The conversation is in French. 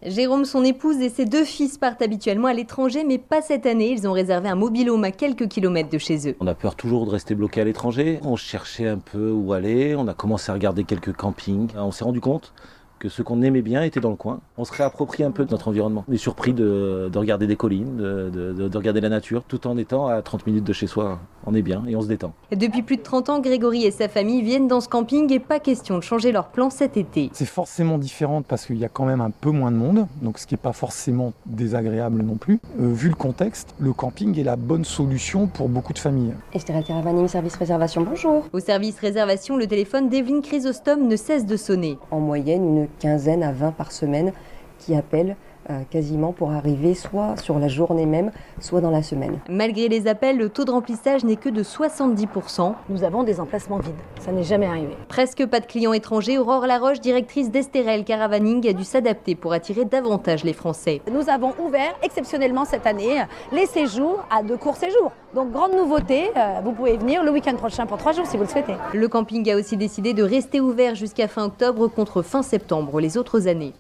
Jérôme, son épouse et ses 2 fils partent habituellement à l'étranger, mais pas cette année. Ils ont réservé un mobil-home à quelques kilomètres de chez eux. On a peur toujours de rester bloqué à l'étranger. On cherchait un peu où aller. On a commencé à regarder quelques campings. On s'est rendu compte que ceux qu'on aimait bien étaient dans le coin. On se réapproprie un peu de notre environnement. On est surpris de regarder des collines, de regarder la nature, tout en étant à 30 minutes de chez soi. On est bien et on se détend. Depuis plus de 30 ans, Grégory et sa famille viennent dans ce camping et pas question de changer leur plan cet été. C'est forcément différent parce qu'il y a quand même un peu moins de monde, donc ce qui n'est pas forcément désagréable non plus. Vu le contexte, le camping est la bonne solution pour beaucoup de familles. Estérel Caravaning, service réservation, bonjour. Au service réservation, le téléphone d'Evelyne Chrysostome ne cesse de sonner. En moyenne, une quinzaine à 20 par semaine qui appellent quasiment pour arriver soit sur la journée même, soit dans la semaine. Malgré les appels, le taux de remplissage n'est que de 70%. Nous avons des emplacements vides, ça n'est jamais arrivé. Presque pas de clients étrangers. Aurore Laroche, directrice d'Estérel Caravaning, a dû s'adapter pour attirer davantage les Français. Nous avons ouvert exceptionnellement cette année les séjours à de courts séjours. Donc grande nouveauté, vous pouvez venir le week-end prochain pour 3 jours si vous le souhaitez. Le camping a aussi décidé de rester ouvert jusqu'à fin octobre contre fin septembre les autres années.